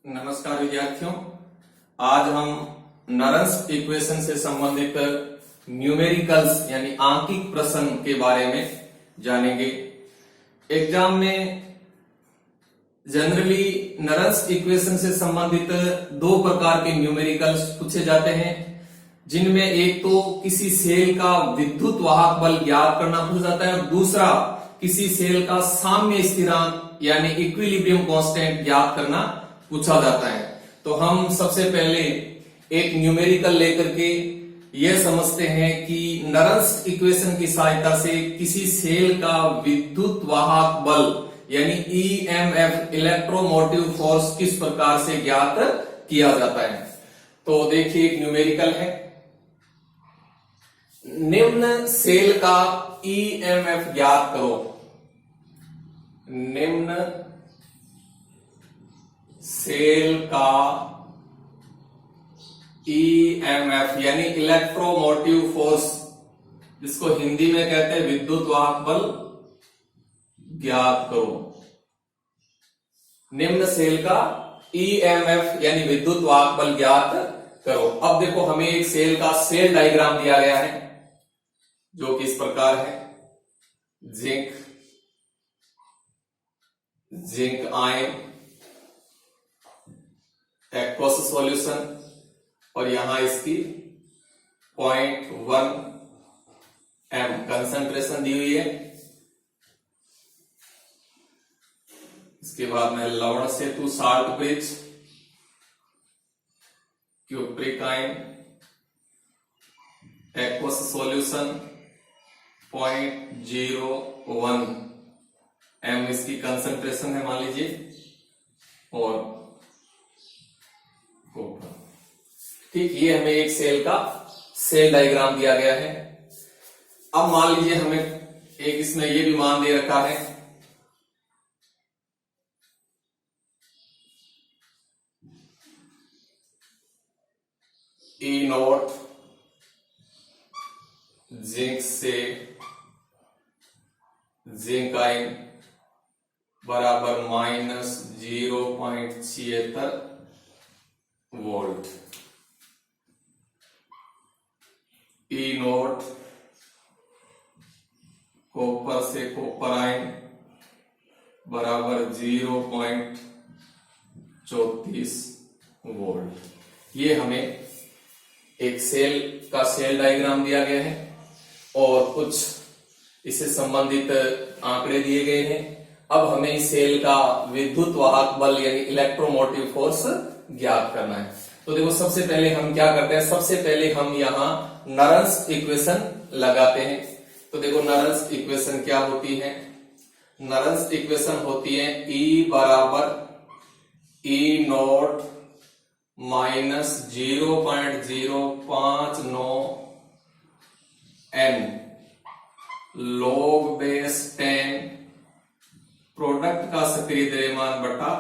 नमस्कार विद्यार्थियों, आज हम नरंस इक्वेशन से संबंधित न्यूमेरिकल्स यानी आंकिक प्रश्न के बारे में जानेंगे। एग्जाम में जनरली नरंस इक्वेशन से संबंधित दो प्रकार के न्यूमेरिकल्स पूछे जाते हैं, जिनमें एक तो किसी सेल का विद्युत वाहक बल ज्ञात करना पूछा जाता है और दूसरा किसी सेल का साम्य स्थिरांक यानी इक्विलिब्रियम कांस्टेंट ज्ञात करना पूछा जाता है। तो हम सबसे पहले एक न्यूमेरिकल लेकर के यह समझते हैं कि नरंस इक्वेशन की सहायता से किसी सेल का विद्युत वाहक बल यानी ईएमएफ इलेक्ट्रोमोटिव फोर्स किस प्रकार से ज्ञात किया जाता है। तो देखिए, एक न्यूमेरिकल है, निम्न सेल का ईएमएफ ज्ञात करो। निम्न सेल का ईएमएफ यानी इलेक्ट्रोमोटिव फोर्स, जिसको हिंदी में कहते हैं विद्युत वाहक बल, ज्ञात करो। निम्न सेल का ईएमएफ यानी विद्युत वाहक बल ज्ञात करो। अब देखो, हमें एक सेल का सेल डायग्राम दिया गया है जो कि इस प्रकार है। जिंक आयन, एक्वस सॉल्यूशन और यहां इसकी 0.1 m कंसंट्रेशन दी हुई है। इसके बाद में लवण सेतु, salt bridge, cupric ion, aqueous solution 0.01 m इसकी कंसंट्रेशन है मान लीजिए, और ठीक, ये हमें एक सेल का सेल डायग्राम दिया गया है। अब मान लीजिए हमें एक इसमें ये भी मान दे रखा है E नॉट जिंक से जिंक आयन बराबर -0.76 वोल्ट। ई नोट कॉपर से कॉपर आयन बराबर 0.34 वोल्ट। ये हमें एक सेल का सेल डायग्राम दिया गया है और कुछ इससे संबंधित आंकड़े दिए गए हैं। अब हमें इस सेल का विद्युत वाहक बल यानी इलेक्ट्रोमोटिव फोर्स ज्ञात करना है। तो देखो, सबसे पहले हम क्या करते हैं, सबसे पहले हम यहां नरंस इक्वेशन लगाते हैं। तो देखो, नरंस इक्वेशन क्या होती है? नरंस इक्वेशन होती है E बराबर E not minus 0.059 n log base 10 product का सक्रिय द्रव्यमान बटा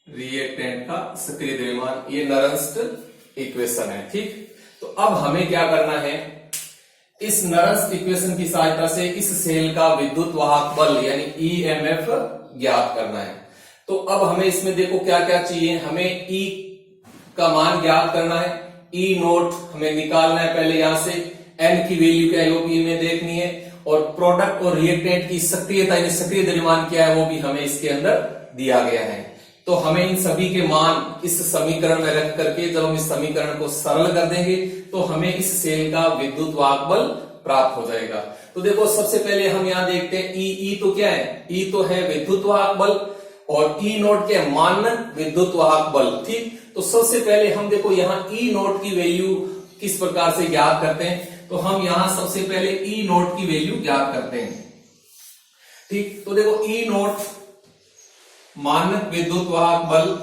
रिएक्टेंट का सक्रिय द्रव्यमान। ये नरंस इक्वेशन है, ठीक। तो अब हमें क्या करना है, इस नरंस इक्वेशन की सहायता से इस सेल का विद्युत वाहक बल यानी ईएमएफ ज्ञात करना है। तो अब हमें इसमें देखो क्या क्या चाहिए, हमें E का मान ज्ञात करना है। E नोट हमें निकालना है पहले, यहां से N की वैल्यू क्या है वो भी हमें देखनी है, और प्रोडक्ट और रिएक्टेंट की सक्रियता यानी सक्रिय द्रव्यमान क्या है वो भी हमें इसके अंदर दिया गया है। तो हमें इन सभी के मान इस समीकरण में रख करके जब हम इस समीकरण को सरल कर देंगे तो हमें इस सेल का विद्युत वाहक बल प्राप्त हो जाएगा। तो देखो, सबसे पहले हम यहां देखते हैं ई तो क्या है, ई तो है विद्युत वाहक बल और ई नोट के मानक विद्युत वाहक बल, ठीक। तो सबसे पहले हम देखो यहां ई नोट की वैल्यू किस प्रकार से ज्ञात करते हैं। तो हम यहां सबसे पहले ई नोट की वैल्यू ज्ञात करते हैं, ठीक। तो देखो, ई नोट मानक विद्युत वाहक बल,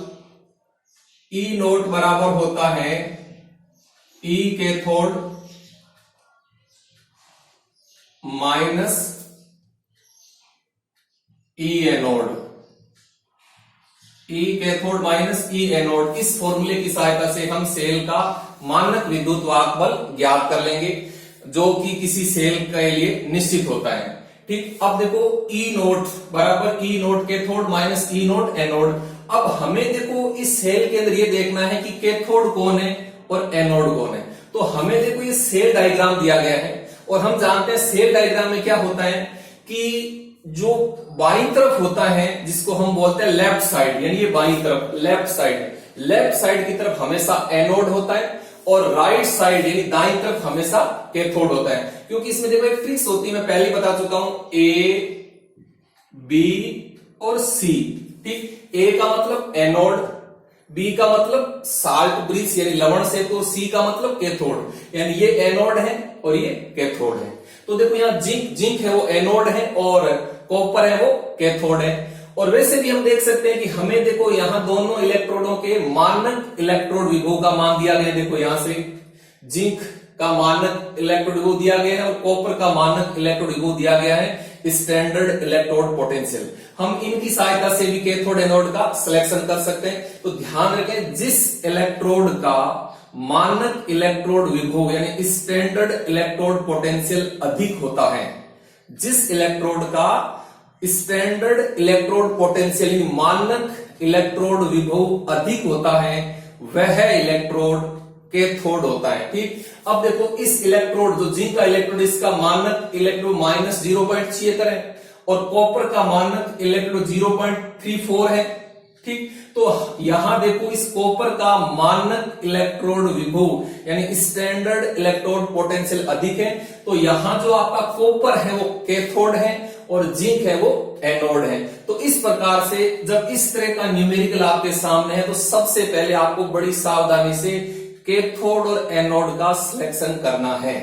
ई नोट बराबर होता है ई कैथोड माइनस ई एनोड। ई कैथोड माइनस ई एनोड, इस फॉर्मूले की सहायता से हम सेल का मानक विद्युत वाहक बल ज्ञात कर लेंगे, जो कि किसी सेल के लिए निश्चित होता है। ठीक, अब देखो ई नोट बराबर ई नोट कैथोड माइनस ई नोट एनोड, अब हमें देखो इस सेल के अंदर ये देखना है कि कैथोड कौन है और एनोड कौन है। तो हमें देखो ये सेल डायग्राम दिया गया है और हम जानते हैं सेल डायग्राम में क्या होता है कि जो बाईं तरफ होता है जिसको हम बोलते हैं लेफ्ट साइड, यानी ये बाईं तरफ लेफ्ट साइड की तरफ हमेशा एनोड होता है और राइट साइड यानी दाईं तरफ हमेशा कैथोड होता है। क्योंकि इसमें देखो एक ट्रिक्स होती है, मैं पहले ही बता चुका हूं, ए बी और सी। ठीक, ए का मतलब एनोड, बी का मतलब साल्ट ब्रिज यानी लवण से, तो सी का मतलब कैथोड, यानी ये एनोड है और ये कैथोड है। तो देखो यहाँ जिंक है वो एनोड है और कॉपर है वो कैथोड है। और वैसे भी हम देख सकते हैं कि हमें देखो यहाँ दोनों इलेक्ट्रोडों के मानक इलेक्ट्रोड विभव का मान दिया गया है। देखो यहां से जिंक का मानक इलेक्ट्रोड विभव दिया गया है और कॉपर का मानक इलेक्ट्रोड विभव दिया गया है स्टैंडर्ड इलेक्ट्रोड पोटेंशियल। हम इनकी सहायता से भी कैथोड एनोड का सिलेक्शन कर सकते हैं। तो ध्यान रखें, जिस इलेक्ट्रोड का मानक इलेक्ट्रोड विभव यानी स्टैंडर्ड इलेक्ट्रोड पोटेंशियल अधिक होता है, जिस इलेक्ट्रोड का स्टैंडर्ड इलेक्ट्रोड पोटेंशियल यानी मानक इलेक्ट्रोड विभव अधिक होता है, वह इलेक्ट्रोड कैथोड होता है। ठीक, अब देखो इस इलेक्ट्रोड जो जिंक का इलेक्ट्रोड इसका मानक इलेक्ट्रोड -0.76 है और कॉपर का मानक इलेक्ट्रोड 0.34 है। ठीक, तो यहां देखो इस कॉपर का मानक इलेक्ट्रोड विभव यानी स्टैंडर्ड इलेक्ट्रोड पोटेंशियल अधिक है, तो यहां जो आपका कॉपर है वो कैथोड है और जिंक है वो एनोड है। तो इस प्रकार से जब इस तरह का न्यूमेरिकल आपके सामने है तो सबसे पहले आपको बड़ी सावधानी से कैथोड और एनोड का सिलेक्शन करना है।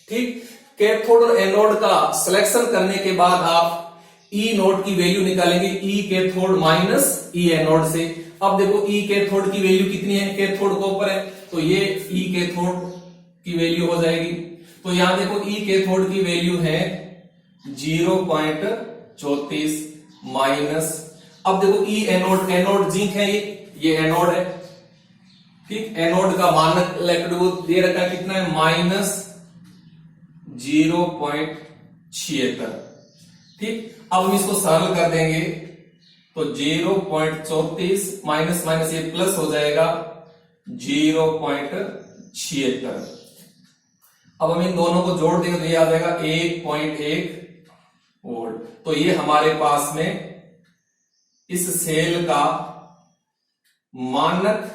ठीक, कैथोड और एनोड का सिलेक्शन करने के बाद आप ई नोड की वैल्यू निकालेंगे, ई कैथोड माइनस ई एनोड से। अब देखो ई कैथोड की वैल्यू कितनी है, कैथोड कॉपर है तो ये ई कैथोड की वैल्यू हो जाएगी। तो यहां देखो ई कैथोड की वैल्यू है 0.34 माइनस, अब देखो ई एनोड, एनोड जिंक है ये एनोड है। ठीक, एनोड का मानक इलेक्ट्रोड दे रखा है कितना है, -0.76। ठीक, अब हम इसको सरल कर देंगे तो 0.34 माइनस माइनस ये प्लस हो जाएगा 0.76। अब हम इन दोनों को जोड़ देंगे तो ये आ जाएगा 1.1 वोल्ट। तो ये हमारे पास में इस सेल का मानक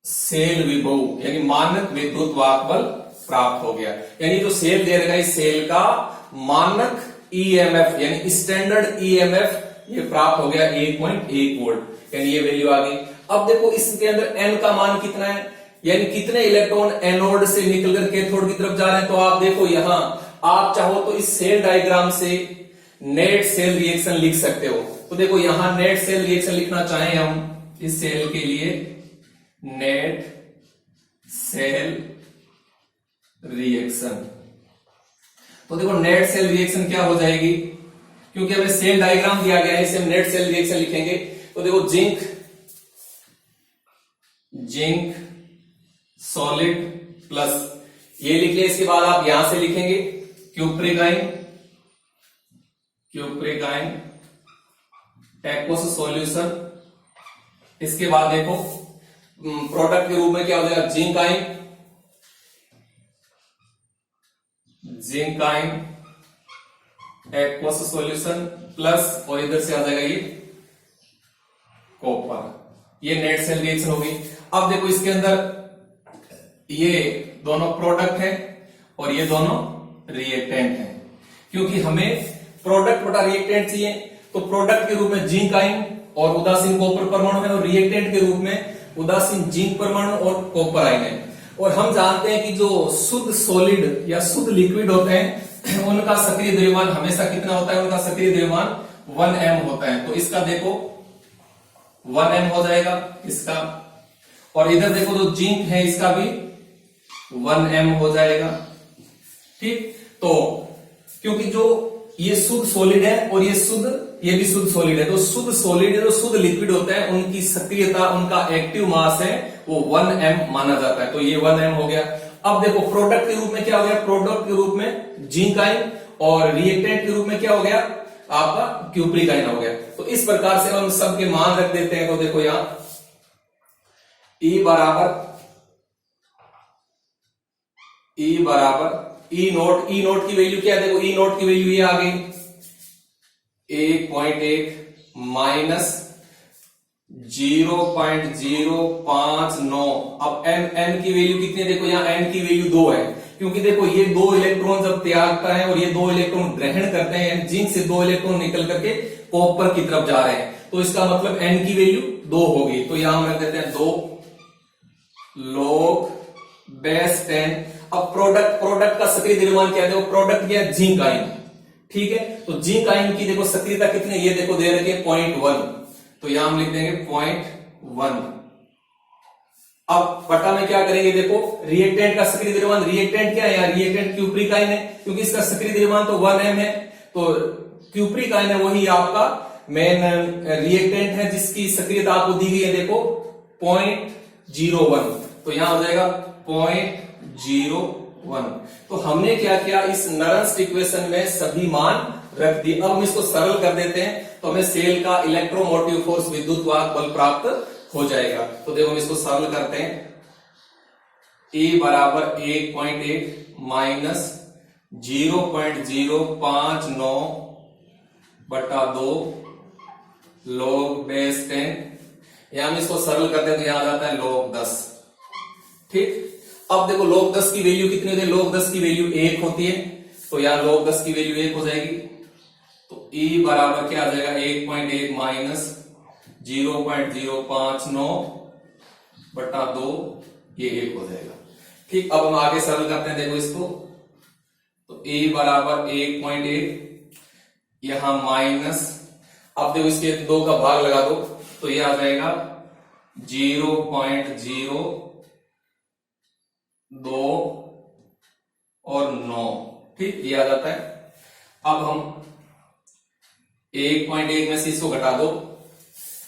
सेल विभव यानी मानक विद्युत वाहक बल प्राप्त हो गया। यानी जो सेल दे रखा है इस सेल का मानक ईएमएफ यानी स्टैंडर्ड ईएमएफ ये प्राप्त हो गया 1.1 वोल्ट, यानी ये वैल्यू आ गई। अब देखो इसके अंदर एन का मान कितना है, यानी कितने इलेक्ट्रॉन एनोड से निकलकर कैथोड की तरफ जा रहे हैं। तो आप देखो यहां आप चाहो तो इस सेल डायग्राम से नेट सेल रिएक्शन लिख सकते हो। तो देखो यहां नेट सेल रिएक्शन लिखना चाहें हम इस सेल के लिए, नेट सेल रिएक्शन, तो देखो नेट सेल रिएक्शन क्या हो जाएगी, क्योंकि हमें सेल डायग्राम दिया गया है इसे हम नेट सेल रिएक्शन लिखेंगे। तो देखो जिंक सॉलिड प्लस ये लिख लिया, इसके बाद आप यहां से लिखेंगे क्यूप्रिगाइन एक्वस सॉल्यूशन। इसके बाद देखो प्रोडक्ट के रूप में क्या हो जाएगा, जिंकाइन एक्वस सॉल्यूशन प्लस और इधर से आ जाएगा ये कॉपर। ये नेट सेल रिएक्शन होगी। अब देखो इसके अंदर ये दोनों प्रोडक्ट है और ये दोनों रिएक्टेंट है। क्योंकि हमें प्रोडक्ट बटा रिएक्टेंट चाहिए, तो प्रोडक्ट के रूप में जिंकाइन और उदासीन कॉपर परमाणु है और रिएक्टेंट के रूप में उदासीन जिंक परमाणु और कॉपर आयन है। और हम जानते हैं कि जो शुद्ध सॉलिड या शुद्ध लिक्विड होते हैं उनका सक्रिय द्रव्यमान हमेशा कितना होता है, उनका सक्रिय द्रव्यमान 1m होता है। तो इसका देखो 1m हो जाएगा इसका, और इधर देखो जो जिंक है इसका भी 1m हो जाएगा। ठीक, तो क्योंकि जो ये शुद्ध सॉलिड है और ये भी शुद्ध सॉलिड है, तो शुद्ध सॉलिड जो शुद्ध लिक्विड होता है उनकी सक्रियता, उनका एक्टिव मास है वो 1m माना जाता है। तो ये 1m हो गया। अब देखो प्रोडक्ट के रूप में क्या हो गया, प्रोडक्ट के रूप में जिंक आयन और रिएक्टेंट के रूप में क्या हो गया, आपका क्यूप्रिक आयन हो गया। तो इस प्रकार से हम सबके मान रख देते हैं। तो देखो यहां E बराबर ई नोट की वैल्यू क्या है, देखो ई नोट की वैल्यू ये आ गई 1.1 माइनस 0.059। अब n की वैल्यू कितनी है, देखो यहाँ n की वैल्यू 2 है, क्योंकि देखो ये 2 इलेक्ट्रॉन जब त्यागता है और ये 2 इलेक्ट्रॉन ग्रहण करते हैं, जिंक से 2 इलेक्ट्रॉन निकल करके कॉपर की तरफ जा रहे हैं, तो इसका मतलब n की वैल्यू 2 होगी। तो यहां हम रख देते हैं 2 log बेस 10। अब प्रोडक्ट का सक्रिय द्रव्यमान क्या है, देखो प्रोडक्ट क्या है, जिंक आयन, ठीक है। तो जिंक आयन की देखो सक्रियता कितनी है, ये देखो दे रखे 0.1, तो यहां हम लिख देंगे 0.1। अब बटा में क्या करेंगे, देखो रिएक्टेंट का सक्रिय द्रव्यमान, रिएक्टेंट क्या है यार, रिएक्टेंट क्यूप्रिक आयन है, क्योंकि इसका सक्रिय द्रव्यमान तो 1m है, तो क्यूप्रिक आयन है वही आपका मेन रिएक्टेंट है, जिसकी सक्रियता आपको दी गई है देखो 0.01, तो यहां हो जाएगा 0.01। तो हमने क्या किया, इस नरंस्ट इक्वेशन में सभी मान रख दिए। अब हम इसको सरल कर देते हैं, तो हमें सेल का इलेक्ट्रोमोटिव फोर्स विद्युत वाहक बल प्राप्त हो जाएगा। तो देखो हम इसको सरल करते हैं, E बराबर 1.1 माइनस 0.059 बटा 2 log बेस 10। यहां हम इसको सरल करते हैं तो यहां आ जाता है log 10, ठीक। अब देखो log 10 की वैल्यू कितनी होती है, log 10 की वैल्यू 1 होती है, तो यहां log 10 की वैल्यू 1 हो जाएगी। तो E बराबर क्या आ जाएगा 1.1 माइनस 0.059 बटा 2, ये 1 हो जाएगा, ठीक। अब हम आगे सरल करते हैं, देखो इसको, तो E बराबर 1.1 यहां माइनस, अब देखो इसके 2 का भाग लगा दो, तो ये आ जाएगा 0.02 और 9, ठीक, ये आ जाता है। अब हम 1.1 में से इसको घटा दो,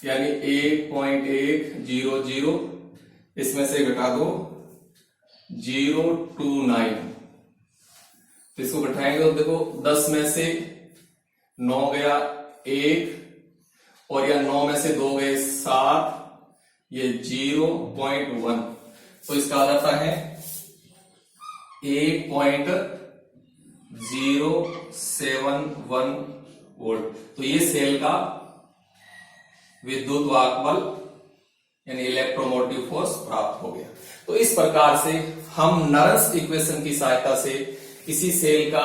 यानी 1.100, इसमें से घटा दो 029, तो इसको घटाएंगे तो देखो 10 में से 9 गया 1, और या 9 में से 2 गए 7, ये 0.1, तो इसका आ जाता है 1.071 वोल्ट। तो ये सेल का विद्युत वाहक बल यानी इलेक्ट्रोमोटिव फोर्स प्राप्त हो गया। तो इस प्रकार से हम नरंस्ट इक्वेशन की सहायता से किसी सेल का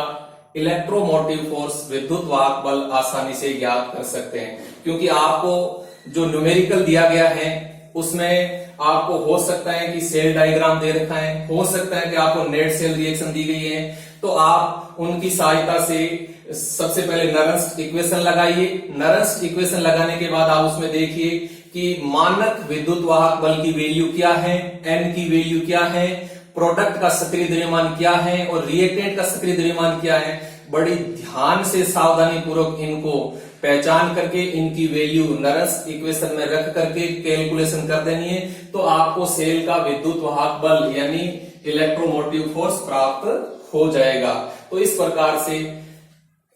इलेक्ट्रोमोटिव फोर्स विद्युत वाहक बल आसानी से ज्ञात कर सकते हैं, क्योंकि आपको जो न्यूमेरिकल दिया गया है उसमें आपको हो सकता है कि सेल डायग्राम दे रखा है, हो सकता है कि आपको नेट सेल रिएक्शन दी गई है, तो आप उनकी सहायता से सबसे पहले नरंस्ट इक्वेशन लगाइए। नरंस्ट इक्वेशन लगाने के बाद आप उसमें देखिए कि मानक विद्युत वाहक बल की वैल्यू क्या है, एन की वैल्यू क्या है, प्रोडक्ट का सक्रिय द्रव्यमान क्या है और रिएक्टेंट का सक्रिय द्रव्यमान क्या है। बड़ी ध्यान से सावधानी पूर्वक इनको पहचान करके इनकी वैल्यू नरंस्ट इक्वेशन में रख करके कैलकुलेशन कर देनी है, तो आपको सेल का विद्युत वाहक बल यानी इलेक्ट्रोमोटिव फोर्स प्राप्त हो जाएगा। तो इस प्रकार से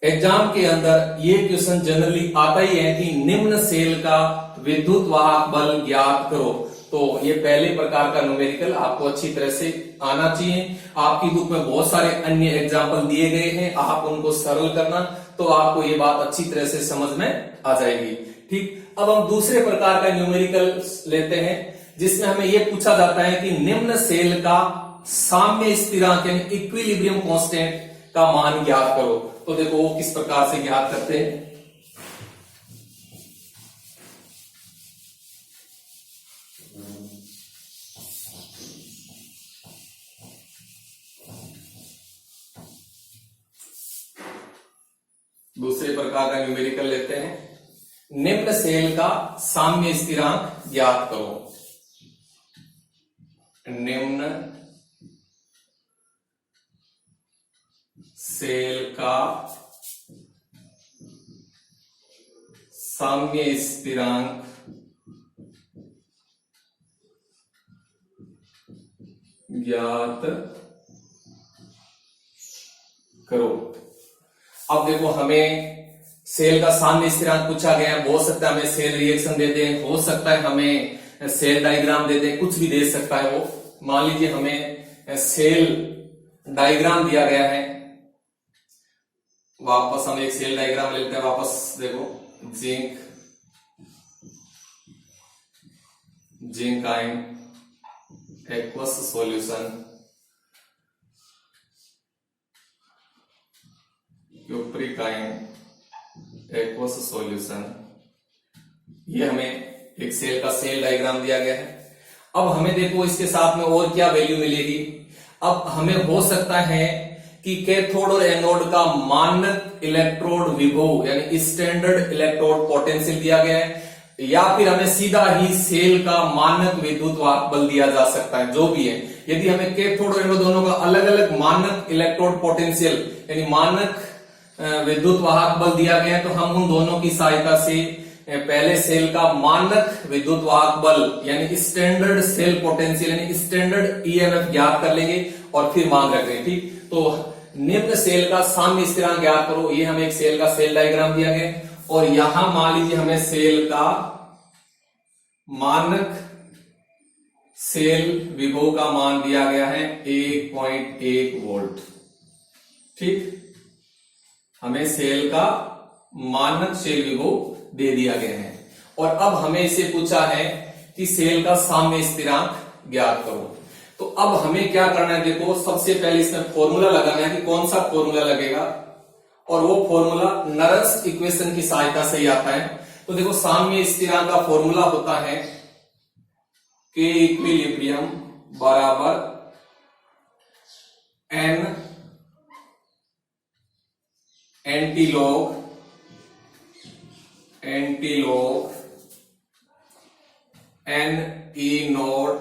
एग्जाम के अंदर ये क्वेश्चन जनरली आता ही है कि निम्न सेल का विद्युत वाहक बल ज्ञात करो। तो ये पहले प्रकार का न्यूमेरिकल आपको अच्छी तरह से आना चाहिए। आपकी बुक में बहुत सारे अन्य एग्जाम्पल दिए गए हैं, आप उनको सरल करना, तो आपको ये बात अच्छी तरह से समझ में आ जाएगी। ठीक, अब हम दूसरे प्रकार का न्यूमेरिकल लेते हैं जिसमें हमें यह पूछा जाता है कि निम्न सेल का साम्य स्थिरांक यानी इक्विलिब्रियम कांस्टेंट का मान ज्ञात करो। तो देखो वो किस प्रकार से ज्ञात करते हैं। दूसरे प्रकार का न्यूमेरिकल लेते हैं, निम्न सेल का साम्य स्थिरांक ज्ञात करो। निम्न सेल का साम्य स्थिरांक ज्ञात करो। अब देखो हमें सेल का साम्य स्थिरांक पूछा गया है, हो सकता है हमें सेल रिएक्शन दे दें, हो सकता है हमें सेल डायग्राम दे दें, कुछ भी दे सकता है वो। मान लीजिए हमें सेल डायग्राम दिया गया है, वापस हम एक सेल डायग्राम लेते हैं। वापस देखो, zinc ion aqueous solution, cupric ion aqueous solution, ये हमें एक सेल का सेल डायग्राम दिया गया है। अब हमें देखो इसके साथ में और क्या वैल्यू मिलेगी। अब हमें हो सकता है कि कैथोड और एनोड का मानक इलेक्ट्रोड विभव यानी स्टैंडर्ड इलेक्ट्रोड पोटेंशियल दिया गया है, या फिर हमें सीधा ही सेल का मानक विद्युत वाहक बल दिया जा सकता है। जो भी है, यदि हमें कैथोड और एनोड दोनों का अलग अलग मानक इलेक्ट्रोड पोटेंशियल यानी मानक विद्युत वाहक बल दिया गया है, तो हम उन दोनों की सहायता से पहले सेल का मानक विद्युत वाहक बल यानी स्टैंडर्ड सेल पोटेंशियल यानी स्टैंडर्ड ईएमएफ ज्ञात कर लेंगे और फिर मान रख लेंगे। ठीक, तो निम्न सेल का साम्य स्थिरांक ज्ञात करो। ये हमें एक सेल का सेल डायग्राम दिया गया और यहां मान लीजिए हमें सेल का मानक सेल विभव का मान दिया गया है 1.1 वोल्ट। ठीक, हमें सेल का मानक सेल विभव दे दिया गया है और अब हमें इसे पूछा है कि सेल का साम्य स्थिरांक ज्ञात करो। तो अब हमें क्या करना है, देखो सबसे पहले इसमें फॉर्मूला लगाना है कि कौन सा फॉर्मूला लगेगा, और वो फॉर्मूला नरंस इक्वेशन की सहायता से ही आता है। तो देखो साम्य स्थिरांक का फॉर्मूला होता है के इक्विलिब्रियम बराबर n antilog n E naught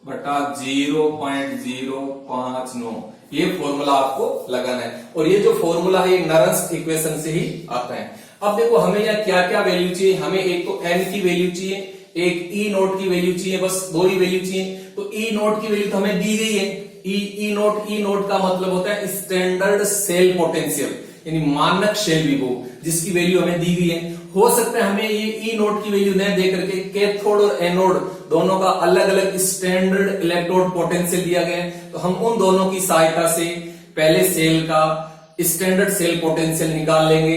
बटा 0.059, ये फॉर्मूला आपको लगाना है। और ये जो फॉर्मूला है ये नरंस इक्वेशन से ही आता है। अब देखो हमें यहाँ क्या क्या वैल्यू चाहिए, हमें एक तो एन की वैल्यू चाहिए, एक ई नोट की वैल्यू चाहिए, बस दो ही वैल्यू चाहिए। तो ई नोट की वैल्यू तो हमें दी गई है, ई नोट का मतलब होता है स्टैंडर्ड सेल पोटेंशियल यानी मानक सेल विभव, जिसकी वैल्यू हमें दी गई है। हो सकता है हमें ये ई नोट की वैल्यू न दे करके कैथोड और एनोड दोनों का अलग अलग स्टैंडर्ड इलेक्ट्रोड पोटेंशियल दिया गया है, तो हम उन दोनों की सहायता से पहले सेल का स्टैंडर्ड सेल पोटेंशियल निकाल लेंगे,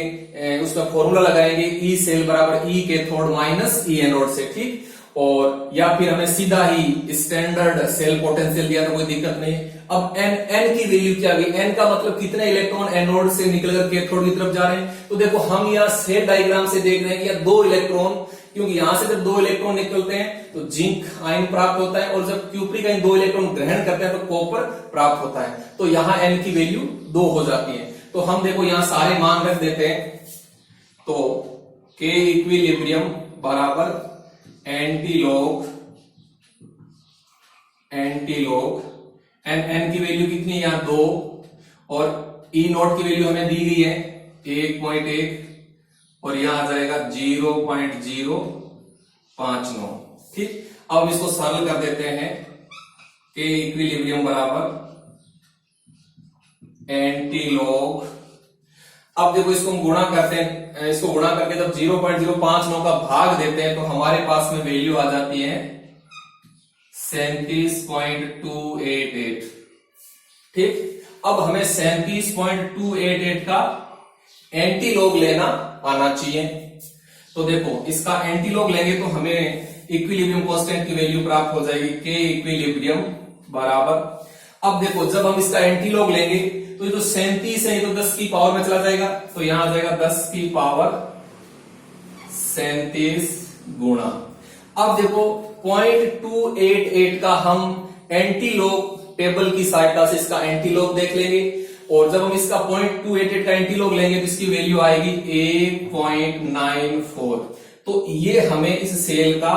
उसका फॉर्मूला लगाएंगे ई सेल बराबर ई कैथोड माइनस ई एनोड से। ठीक, और या फिर हमें सीधा ही स्टैंडर्ड सेल पोटेंशियल दिया तो कोई दिक्कत नहीं। अब एन की वैल्यू क्या गई, एन का मतलब कितने इलेक्ट्रॉन एनोड से निकलकर कैथोड की तरफ जा रहे हैं। तो देखो हम यहाँ सेल डायग्राम से देख रहे हैं कि 2 इलेक्ट्रॉन, क्योंकि यहां से जब 2 इलेक्ट्रॉन निकलते हैं तो जिंक आयन प्राप्त होता है, और जब क्यूप्रिक आयन 2 इलेक्ट्रॉन ग्रहण करते हैं तो कॉपर प्राप्त होता है। तो यहाँ एन की वैल्यू 2 हो जाती है। तो हम देखो यहाँ सारे मान रख देते हैं। तो के इक्विलिब्रियम बराबर एंटीलॉग एन की वैल्यू कितनी है यहाँ 2, और ई नोट की वैल्यू हमें दी गई है 1.1, और यहां आ जाएगा 0.059। ठीक, अब इसको सरल कर देते हैं। के इक्विलिब्रियम बराबर एंटीलॉग, अब देखो इसको हम गुणा करते हैं, इसको गुणा करके जब 0.059 का भाग देते हैं तो हमारे पास में वैल्यू आ जाती है 37.288। ठीक, अब हमें 37.288 का एंटीलॉग लेना आना चाहिए। तो देखो इसका एंटीलॉग लेंगे तो हमें इक्विलिब्रियम कांस्टेंट की वैल्यू प्राप्त हो जाएगी के इक्विलिब्रियम बराबर, अब देखो जब हम इसका एंटीलॉग लेंगे तो ये जो 37 है ये तो 10 की पावर में चला जाएगा, तो यहां आ जाएगा 10 की पावर 37 गुणा। अब देखो 0.288 का हम एंटीलॉग टेबल की सहायता से इसका एंटीलॉग देख लेंगे, और जब हम इसका 0.288 का एंटीलॉग लेंगे तो इसकी वैल्यू आएगी 1.94। तो ये हमें इस सेल का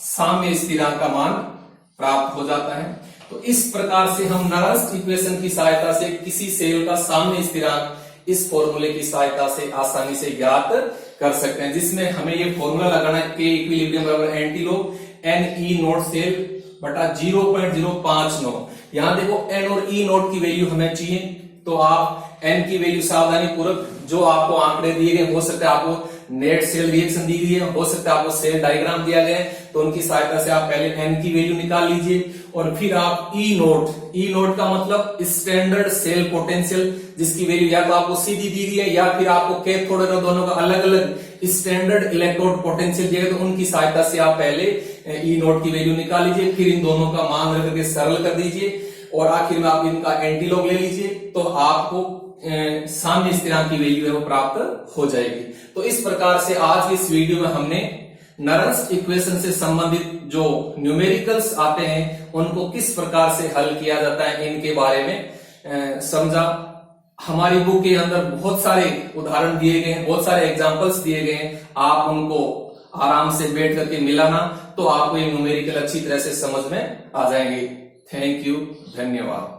साम्य स्थिरांक का मान प्राप्त हो जाता है। तो इस प्रकार से हम नरंस इक्वेशन की सहायता से किसी सेल का साम्य स्थिरांक इस फॉर्मूले की सहायता से आसानी से ज्ञात कर सकते हैं, जिसमें हमें ये फॉर्मूला लगाना है के इक्विलिब्रियम बराबर antilog n E naught cell बटा 0.059। यहां देखो एन और ई नोट की वैल्यू हमें चाहिए, तो आप एन की वैल्यू सावधानी पूर्वक जो आपको आंकड़े दिए गए, हो सकता है आपको नेट सेल रिएक्शन दी गई है, हो सकता है आपको सेल डायग्राम दिया गया है, तो उनकी सहायता से आप पहले एन की वैल्यू निकाल लीजिए और फिर आप ई नोट का मतलब स्टैंडर्ड सेल पोटेंशियल, जिसकी वैल्यू या तो आपको सीधी दी गई है या फिर आपको कैथोड और दोनों का अलग अलग स्टैंडर्ड इलेक्ट्रोड पोटेंशियल दिया गया, तो उनकी सहायता से आप पहले ई नोट की वैल्यू निकाल लीजिए, फिर इन दोनों का मान रख करके सरल कर दीजिए और आखिर में आप इनका एंटीलॉग ले लीजिए, तो आपको साम्य स्थिरांक की वैल्यू है वो प्राप्त हो जाएगी। तो इस प्रकार से आज की इस वीडियो में हमने नरंस इक्वेशन से संबंधित जो न्यूमेरिकल्स आते हैं उनको किस प्रकार से हल किया जाता है इनके बारे में समझा। हमारी बुक के अंदर बहुत सारे उदाहरण दिए गए हैं, बहुत सारे एग्जांपल्स दिए गए हैं, आप उनको आराम से बैठ करके मिलाना तो आपको ये न्यूमेरिकल अच्छी तरह से समझ में आ जाएंगे। थैंक यू, धन्यवाद।